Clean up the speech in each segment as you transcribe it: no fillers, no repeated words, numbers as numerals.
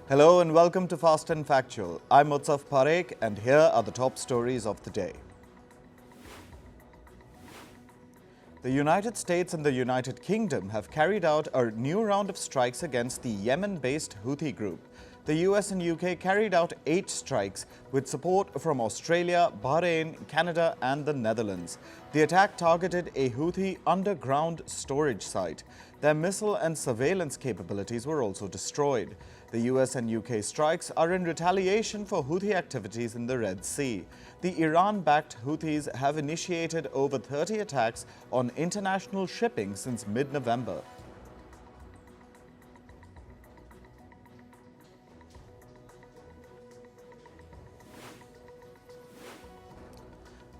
Hello and welcome to Fast and Factual. I'm Utsaf Parekh and here are the top stories of the day. The United States and the United Kingdom have carried out a new round of strikes against the Yemen-based Houthi group. The US and UK carried out 8 strikes with support from Australia, Bahrain, Canada and the Netherlands. The attack targeted a Houthi underground storage site. Their missile and surveillance capabilities were also destroyed. The US and UK strikes are in retaliation for Houthi activities in the Red Sea. The Iran-backed Houthis have initiated over 30 attacks on international shipping since mid-November.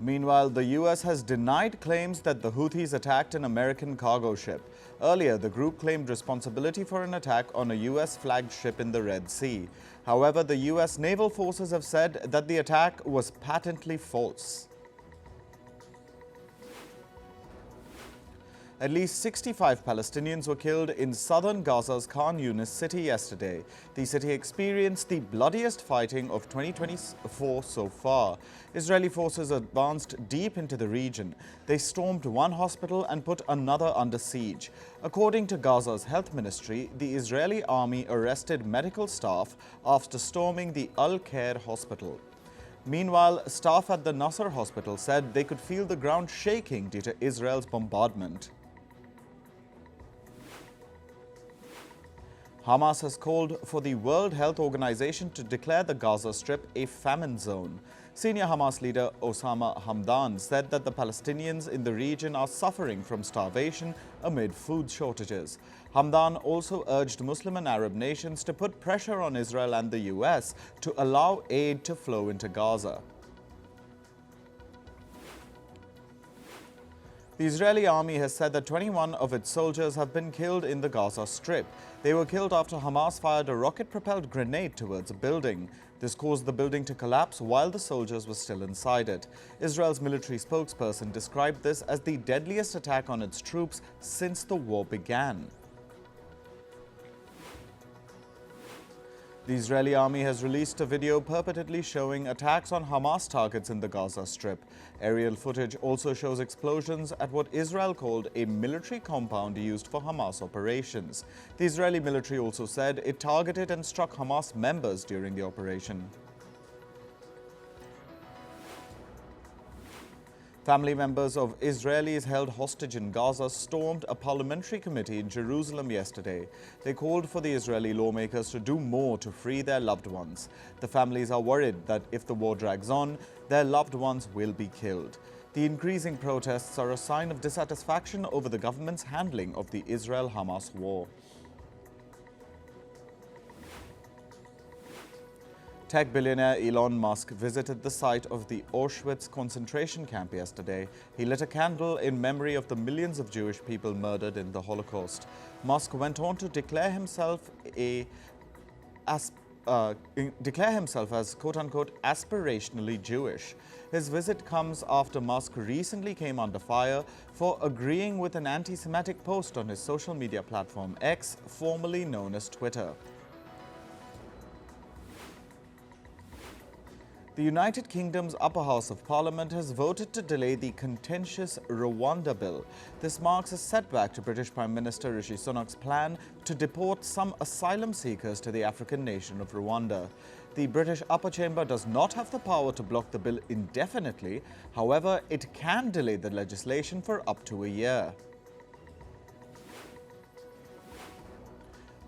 Meanwhile, the US has denied claims that the Houthis attacked an American cargo ship. Earlier, the group claimed responsibility for an attack on a US-flagged ship in the Red Sea. However, the US naval forces have said that the attack was patently false. At least 65 Palestinians were killed in southern Gaza's Khan Younis city yesterday. The city experienced the bloodiest fighting of 2024 so far. Israeli forces advanced deep into the region. They stormed one hospital and put another under siege. According to Gaza's health ministry, the Israeli army arrested medical staff after storming the Al-Khair hospital. Meanwhile, staff at the Nasser hospital said they could feel the ground shaking due to Israel's bombardment. Hamas has called for the World Health Organization to declare the Gaza Strip a famine zone. Senior Hamas leader Osama Hamdan said that the Palestinians in the region are suffering from starvation amid food shortages. Hamdan also urged Muslim and Arab nations to put pressure on Israel and the US to allow aid to flow into Gaza. The Israeli army has said that 21 of its soldiers have been killed in the Gaza Strip. They were killed after Hamas fired a rocket-propelled grenade towards a building. This caused the building to collapse while the soldiers were still inside it. Israel's military spokesperson described this as the deadliest attack on its troops since the war began. The Israeli army has released a video purportedly showing attacks on Hamas targets in the Gaza Strip. Aerial footage also shows explosions at what Israel called a military compound used for Hamas operations. The Israeli military also said it targeted and struck Hamas members during the operation. Family members of Israelis held hostage in Gaza stormed a parliamentary committee in Jerusalem yesterday. They called for the Israeli lawmakers to do more to free their loved ones. The families are worried that if the war drags on, their loved ones will be killed. The increasing protests are a sign of dissatisfaction over the government's handling of the Israel-Hamas war. Tech billionaire Elon Musk visited the site of the Auschwitz concentration camp yesterday. He lit a candle in memory of the millions of Jewish people murdered in the Holocaust. Musk went on to declare himself as quote-unquote aspirationally Jewish. His visit comes after Musk recently came under fire for agreeing with an anti-Semitic post on his social media platform X, formerly known as Twitter. The United Kingdom's upper house of parliament has voted to delay the contentious Rwanda bill. This marks a setback to British Prime Minister Rishi Sunak's plan to deport some asylum seekers to the African nation of Rwanda. The British upper chamber does not have the power to block the bill indefinitely. However, it can delay the legislation for up to a year.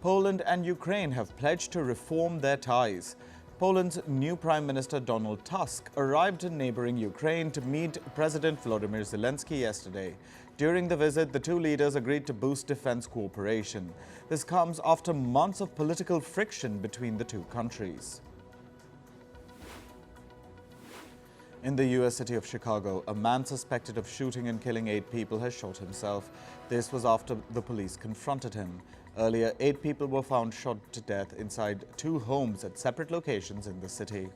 Poland and Ukraine have pledged to reform their ties. Poland's new Prime Minister Donald Tusk arrived in neighboring Ukraine to meet President Volodymyr Zelensky yesterday. During the visit, the two leaders agreed to boost defense cooperation. This comes after months of political friction between the two countries. In the U.S. city of Chicago, a man suspected of shooting and killing 8 people has shot himself. This was after the police confronted him. Earlier, 8 people were found shot to death inside 2 homes at separate locations in the city.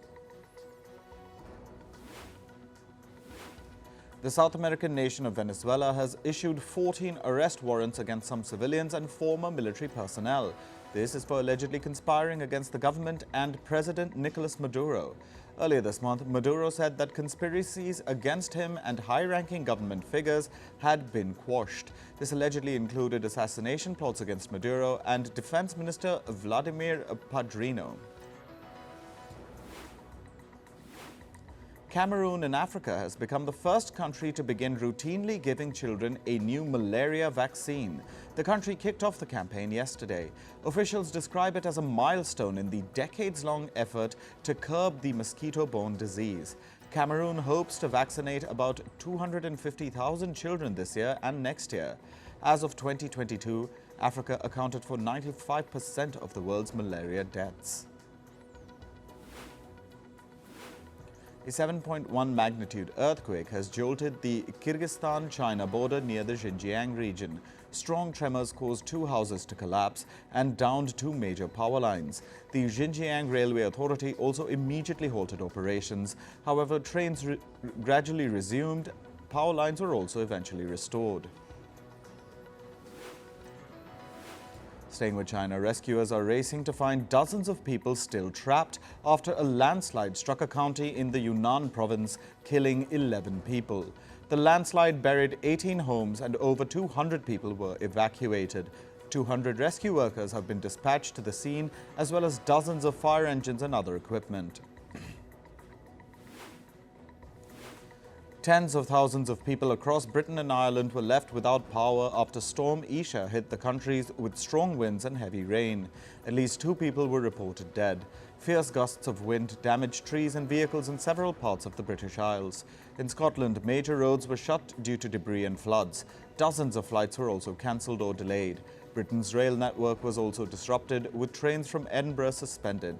The South American nation of Venezuela has issued 14 arrest warrants against some civilians and former military personnel. This is for allegedly conspiring against the government and President Nicolas Maduro. Earlier this month, Maduro said that conspiracies against him and high-ranking government figures had been quashed. This allegedly included assassination plots against Maduro and Defense Minister Vladimir Padrino. Cameroon in Africa has become the first country to begin routinely giving children a new malaria vaccine. The country kicked off the campaign yesterday. Officials describe it as a milestone in the decades-long effort to curb the mosquito-borne disease. Cameroon hopes to vaccinate about 250,000 children this year and next year. As of 2022, Africa accounted for 95% of the world's malaria deaths. A 7.1 magnitude earthquake has jolted the Kyrgyzstan-China border near the Xinjiang region. Strong tremors caused 2 houses to collapse and downed 2 major power lines. The Xinjiang Railway Authority also immediately halted operations. However, trains gradually resumed. Power lines were also eventually restored. Staying with China, rescuers are racing to find dozens of people still trapped after a landslide struck a county in the Yunnan province, killing 11 people. The landslide buried 18 homes and over 200 people were evacuated. 200 rescue workers have been dispatched to the scene, as well as dozens of fire engines and other equipment. Tens of thousands of people across Britain and Ireland were left without power after Storm Isha hit the countries with strong winds and heavy rain. At least 2 people were reported dead. Fierce gusts of wind damaged trees and vehicles in several parts of the British Isles. In Scotland, major roads were shut due to debris and floods. Dozens of flights were also cancelled or delayed. Britain's rail network was also disrupted, with trains from Edinburgh suspended.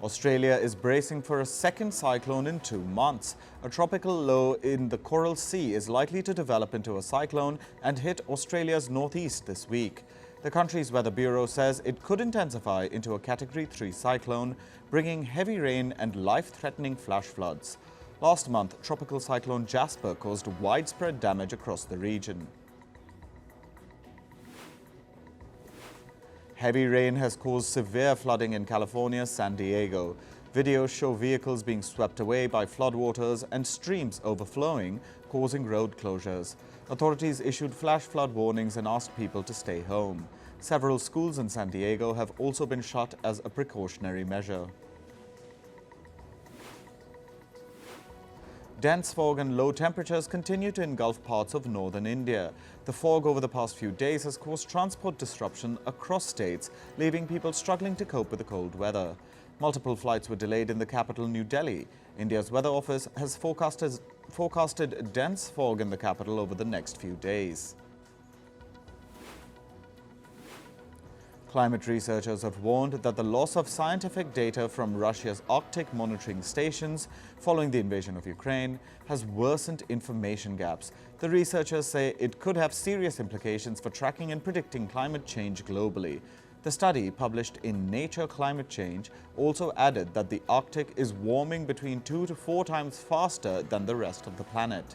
Australia is bracing for a second cyclone in 2 months. A tropical low in the Coral Sea is likely to develop into a cyclone and hit Australia's northeast this week. The country's Weather Bureau says it could intensify into a Category 3 cyclone, bringing heavy rain and life-threatening flash floods. Last month, Tropical Cyclone Jasper caused widespread damage across the region. Heavy rain has caused severe flooding in California's San Diego. Videos show vehicles being swept away by floodwaters and streams overflowing, causing road closures. Authorities issued flash flood warnings and asked people to stay home. Several schools in San Diego have also been shut as a precautionary measure. Dense fog and low temperatures continue to engulf parts of northern India. The fog over the past few days has caused transport disruption across states, leaving people struggling to cope with the cold weather. Multiple flights were delayed in the capital, New Delhi. India's weather office has forecasted dense fog in the capital over the next few days. Climate researchers have warned that the loss of scientific data from Russia's Arctic monitoring stations following the invasion of Ukraine has worsened information gaps. The researchers say it could have serious implications for tracking and predicting climate change globally. The study, published in Nature Climate Change, also added that the Arctic is warming between 2 to 4 times faster than the rest of the planet.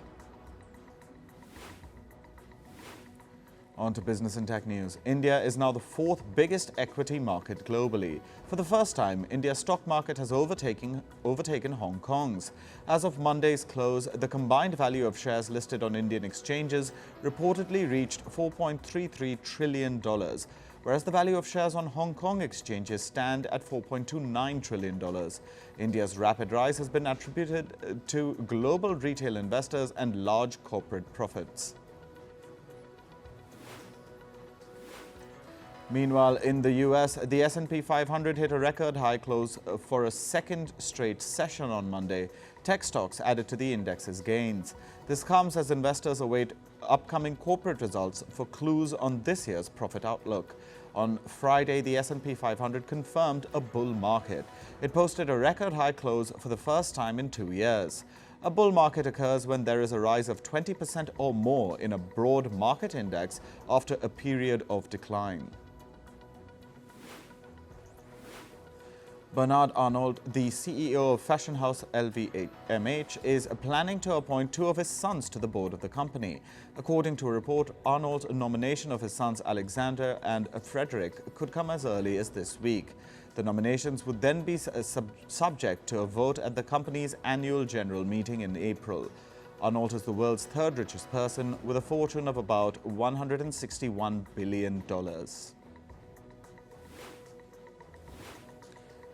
On to business and tech news. India is now the 4th biggest equity market globally. For the first time, India's stock market has overtaken Hong Kong's. As of Monday's close, the combined value of shares listed on Indian exchanges reportedly reached $4.33 trillion, whereas the value of shares on Hong Kong exchanges stand at $4.29 trillion. India's rapid rise has been attributed to global retail investors and large corporate profits. Meanwhile, in the US, the S&P 500 hit a record high close for a second straight session on Monday. Tech stocks added to the index's gains. This comes as investors await upcoming corporate results for clues on this year's profit outlook. On Friday, the S&P 500 confirmed a bull market. It posted a record high close for the first time in 2 years. A bull market occurs when there is a rise of 20% or more in a broad market index after a period of decline. Bernard Arnault, the CEO of fashion house LVMH, is planning to appoint two of his sons to the board of the company. According to a report, Arnault's nomination of his sons Alexander and Frederick could come as early as this week. The nominations would then be subject to a vote at the company's annual general meeting in April. Arnault is the world's third richest person with a fortune of about $161 billion.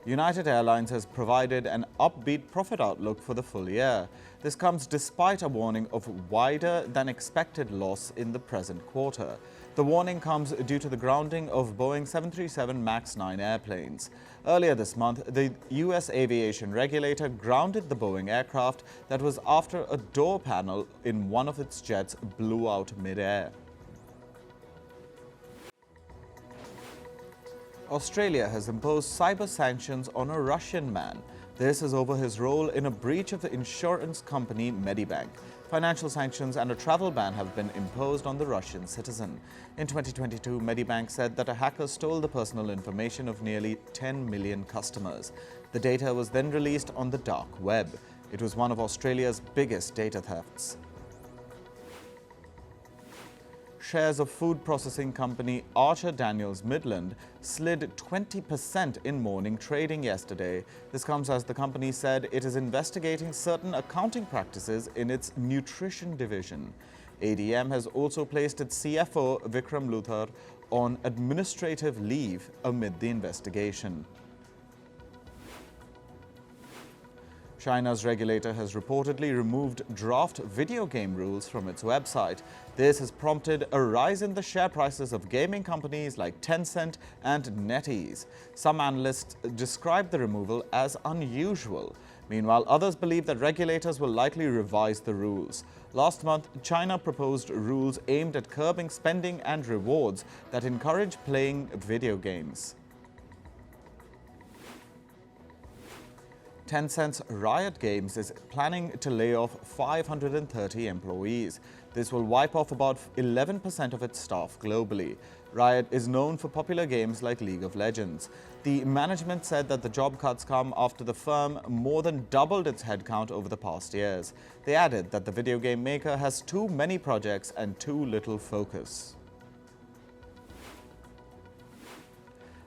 United Airlines has provided an upbeat profit outlook for the full year. This comes despite a warning of wider than expected loss in the present quarter. The warning comes due to the grounding of Boeing 737 MAX 9 airplanes. Earlier this month, the U.S. aviation regulator grounded the Boeing aircraft that was after a door panel in one of its jets blew out mid-air. Australia has imposed cyber sanctions on a Russian man. This is over his role in a breach of the insurance company Medibank. Financial sanctions and a travel ban have been imposed on the Russian citizen. In 2022, Medibank said that a hacker stole the personal information of nearly 10 million customers. The data was then released on the dark web. It was one of Australia's biggest data thefts. Shares of food processing company Archer Daniels Midland slid 20% in morning trading yesterday. This comes as the company said it is investigating certain accounting practices in its nutrition division. ADM has also placed its CFO Vikram Luthar on administrative leave amid the investigation. China's regulator has reportedly removed draft video game rules from its website. This has prompted a rise in the share prices of gaming companies like Tencent and NetEase. Some analysts describe the removal as unusual. Meanwhile, others believe that regulators will likely revise the rules. Last month, China proposed rules aimed at curbing spending and rewards that encourage playing video games. Tencent's Riot Games is planning to lay off 530 employees. This will wipe off about 11% of its staff globally. Riot is known for popular games like League of Legends. The management said that the job cuts come after the firm more than doubled its headcount over the past years. They added that the video game maker has too many projects and too little focus.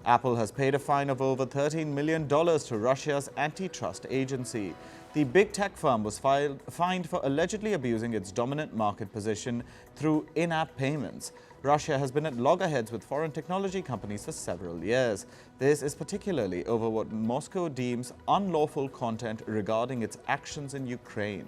Apple has paid a fine of over $13 million to Russia's antitrust agency. The big tech firm was fined for allegedly abusing its dominant market position through in-app payments. Russia has been at loggerheads with foreign technology companies for several years. This is particularly over what Moscow deems unlawful content regarding its actions in Ukraine.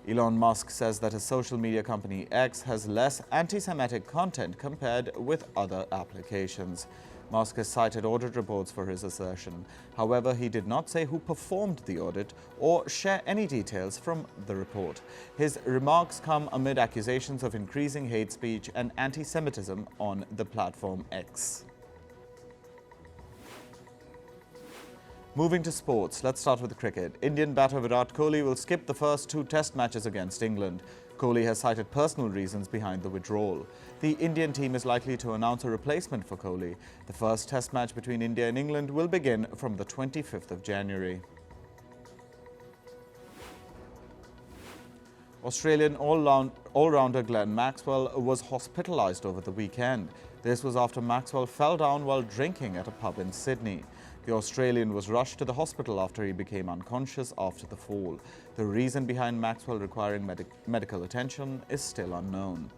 Elon Musk says that his social media company X has less anti-Semitic content compared with other applications. Musk has cited audit reports for his assertion. However, he did not say who performed the audit or share any details from the report. His remarks come amid accusations of increasing hate speech and anti-Semitism on the platform X. Moving to sports, let's start with cricket. Indian batter Virat Kohli will skip the first two test matches against England. Kohli has cited personal reasons behind the withdrawal. The Indian team is likely to announce a replacement for Kohli. The first test match between India and England will begin from the 25th of January. Australian all-rounder Glenn Maxwell was hospitalised over the weekend. This was after Maxwell fell down while drinking at a pub in Sydney. The Australian was rushed to the hospital after he became unconscious after the fall. The reason behind Maxwell requiring medical attention is still unknown.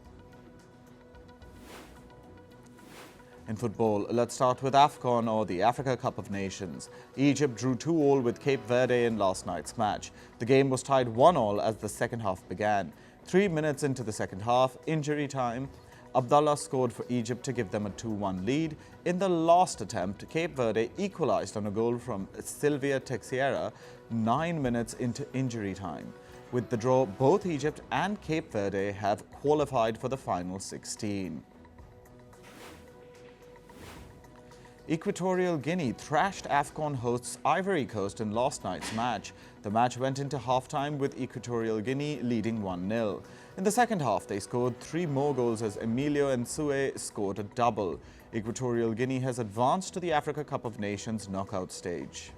In football, let's start with AFCON, or the Africa Cup of Nations. Egypt drew 2-2 with Cape Verde in last night's match. The game was tied 1-1 as the second half began. 3 minutes into the second half, injury time, Abdallah scored for Egypt to give them a 2-1 lead. In the last attempt, Cape Verde equalized on a goal from Silvia Teixeira 9 minutes into injury time. With the draw, both Egypt and Cape Verde have qualified for the final 16. Equatorial Guinea thrashed AFCON hosts Ivory Coast in last night's match. The match went into halftime with Equatorial Guinea leading 1-0. In the second half, they scored 3 more goals as Emilio Nsue scored a double. Equatorial Guinea has advanced to the Africa Cup of Nations knockout stage.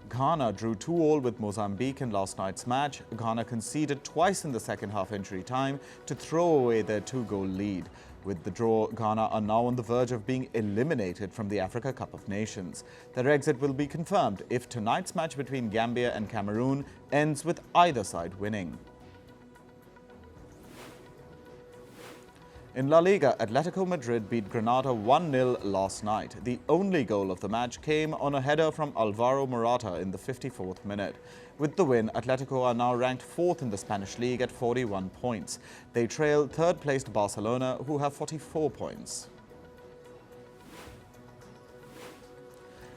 Ghana drew 2-2 with Mozambique in last night's match. Ghana conceded twice in the second half injury time to throw away their 2-goal lead. With the draw, Ghana are now on the verge of being eliminated from the Africa Cup of Nations. Their exit will be confirmed if tonight's match between Gambia and Cameroon ends with either side winning. In La Liga, Atletico Madrid beat Granada 1-0 last night. The only goal of the match came on a header from Alvaro Morata in the 54th minute. With the win, Atletico are now ranked 4th in the Spanish league at 41 points. They trail third-placed Barcelona, who have 44 points.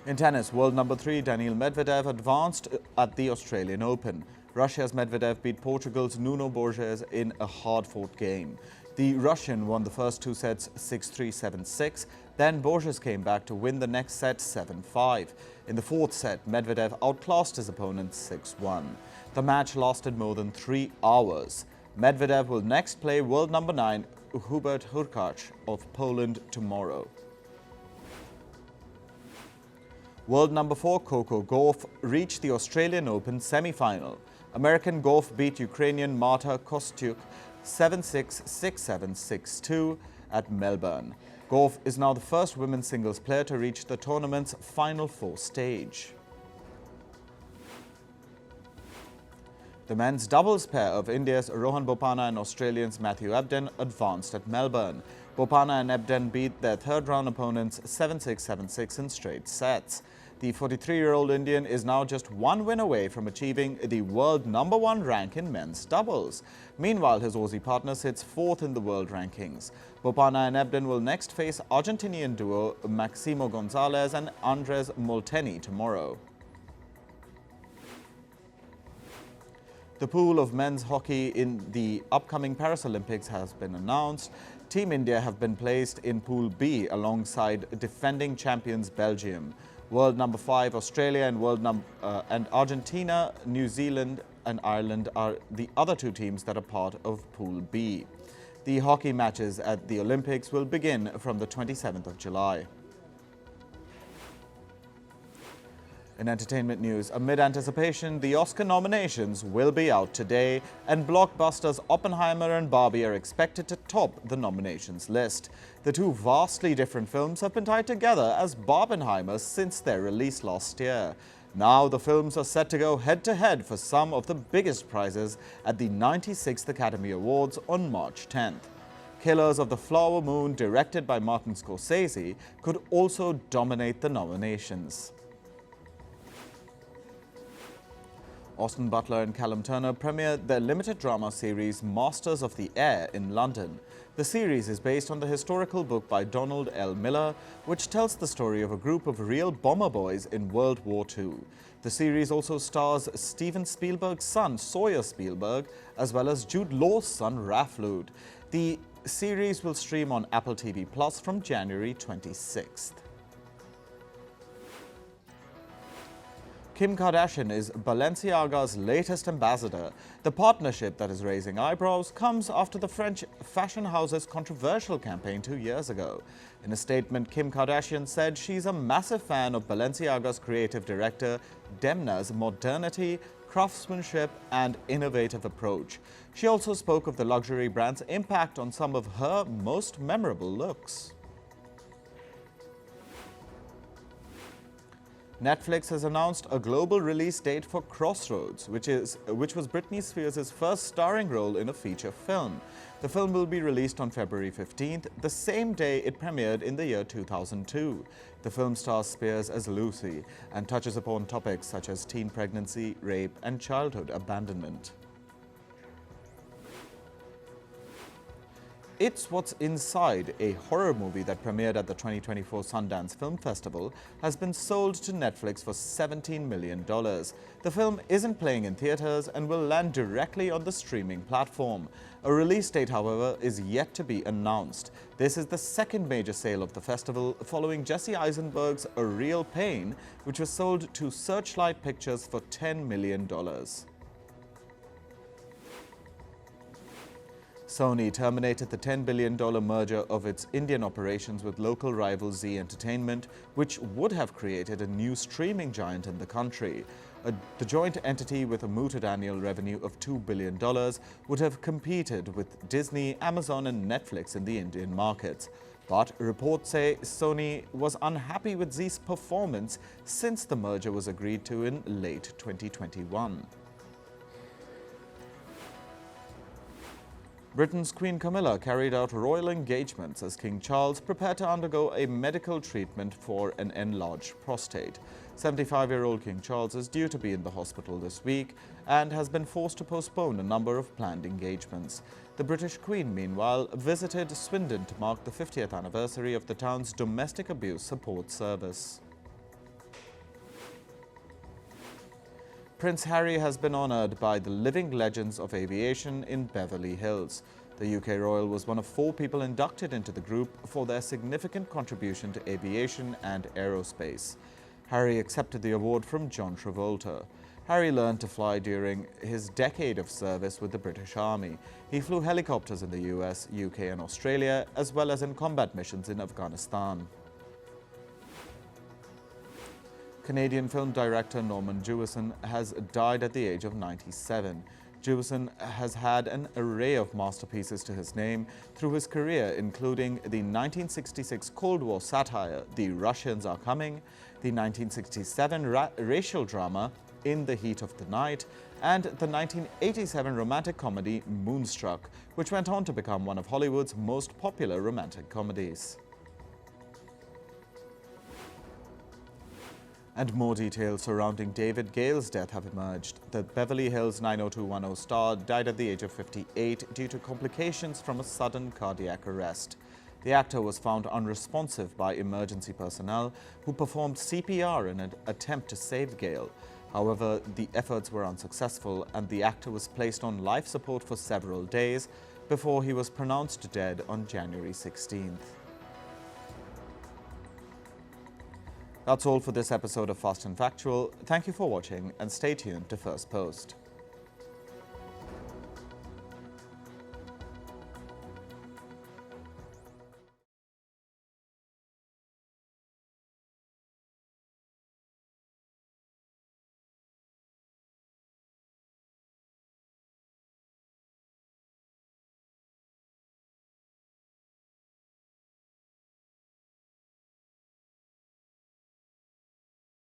In tennis, world number 3 Daniil Medvedev advanced at the Australian Open. Russia's Medvedev beat Portugal's Nuno Borges in a hard-fought game. The Russian won the first 2 sets 6-3, 7-6. Then Borges came back to win the next set 7-5. In the 4th set, Medvedev outclassed his opponent 6-1. The match lasted more than 3 hours. Medvedev will next play world number 9 Hubert Hurkacz of Poland tomorrow. World number 4 Coco Gauff reached the Australian Open semi-final. American Gauff beat Ukrainian Marta Kostyuk 7-6, 6-7, 6-2 at Melbourne. Gauff is now the first women's singles player to reach the tournament's Final Four stage. The men's doubles pair of India's Rohan Bopanna and Australians Matthew Ebden advanced at Melbourne. Bopanna and Ebden beat their third-round opponents 7-6, 7-6 in straight sets. The 43-year-old Indian is now just 1 win away from achieving the world number 1 rank in men's doubles. Meanwhile, his Aussie partner sits 4th in the world rankings. Bopanna and Ebden will next face Argentinian duo Maximo Gonzalez and Andres Molteni tomorrow. The pool of men's hockey in the upcoming Paris Olympics has been announced. Team India have been placed in Pool B alongside defending champions Belgium. World number 5 Australia and Argentina, New Zealand and Ireland are the other 2 teams that are part of Pool B. The hockey matches at the Olympics will begin from the 27th of July. In entertainment news, amid anticipation, the Oscar nominations will be out today, and blockbusters Oppenheimer and Barbie are expected to top the nominations list. The 2 vastly different films have been tied together as Barbenheimer since their release last year. Now the films are set to go head-to-head for some of the biggest prizes at the 96th Academy Awards on March 10th. Killers of the Flower Moon, directed by Martin Scorsese, could also dominate the nominations. Austin Butler and Callum Turner premiered their limited drama series Masters of the Air in London. The series is based on the historical book by Donald L. Miller, which tells the story of a group of real bomber boys in World War II. The series also stars Steven Spielberg's son, Sawyer Spielberg, as well as Jude Law's son, Raph Lud. The series will stream on Apple TV Plus from January 26th. Kim Kardashian is Balenciaga's latest ambassador. The partnership that is raising eyebrows comes after the French fashion house's controversial campaign 2 years ago. In a statement, Kim Kardashian said she's a massive fan of Balenciaga's creative director Demna's modernity, craftsmanship and innovative approach. She also spoke of the luxury brand's impact on some of her most memorable looks. Netflix has announced a global release date for Crossroads, which was Britney Spears' first starring role in a feature film. The film will be released on February 15th, the same day it premiered in the year 2002. The film stars Spears as Lucy and touches upon topics such as teen pregnancy, rape, and childhood abandonment. It's What's Inside, a horror movie that premiered at the 2024 Sundance Film Festival, has been sold to Netflix for $17 million. The film isn't playing in theaters and will land directly on the streaming platform. A release date, however, is yet to be announced. This is the second major sale of the festival, following Jesse Eisenberg's A Real Pain, which was sold to Searchlight Pictures for $10 million. Sony terminated the $10 billion merger of its Indian operations with local rival Zee Entertainment, which would have created a new streaming giant in the country. The joint entity, with a mooted annual revenue of $2 billion, would have competed with Disney, Amazon and Netflix in the Indian markets. But reports say Sony was unhappy with Zee's performance since the merger was agreed to in late 2021. Britain's Queen Camilla carried out royal engagements as King Charles prepared to undergo a medical treatment for an enlarged prostate. 75-year-old King Charles is due to be in the hospital this week and has been forced to postpone a number of planned engagements. The British Queen, meanwhile, visited Swindon to mark the 50th anniversary of the town's domestic abuse support service. Prince Harry has been honoured by the living legends of aviation in Beverly Hills. The UK royal was one of 4 people inducted into the group for their significant contribution to aviation and aerospace. Harry accepted the award from John Travolta. Harry learned to fly during his decade of service with the British Army. He flew helicopters in the US, UK and Australia, as well as in combat missions in Afghanistan. Canadian film director Norman Jewison has died at the age of 97. Jewison has had an array of masterpieces to his name through his career, including the 1966 Cold War satire The Russians Are Coming, the 1967 racial drama In the Heat of the Night, and the 1987 romantic comedy Moonstruck, which went on to become one of Hollywood's most popular romantic comedies. And more details surrounding David Gale's death have emerged. The Beverly Hills 90210 star died at the age of 58 due to complications from a sudden cardiac arrest. The actor was found unresponsive by emergency personnel who performed CPR in an attempt to save Gale. However, the efforts were unsuccessful and the actor was placed on life support for several days before he was pronounced dead on January 16th. That's all for this episode of Fast and Factual. Thank you for watching and stay tuned to First Post.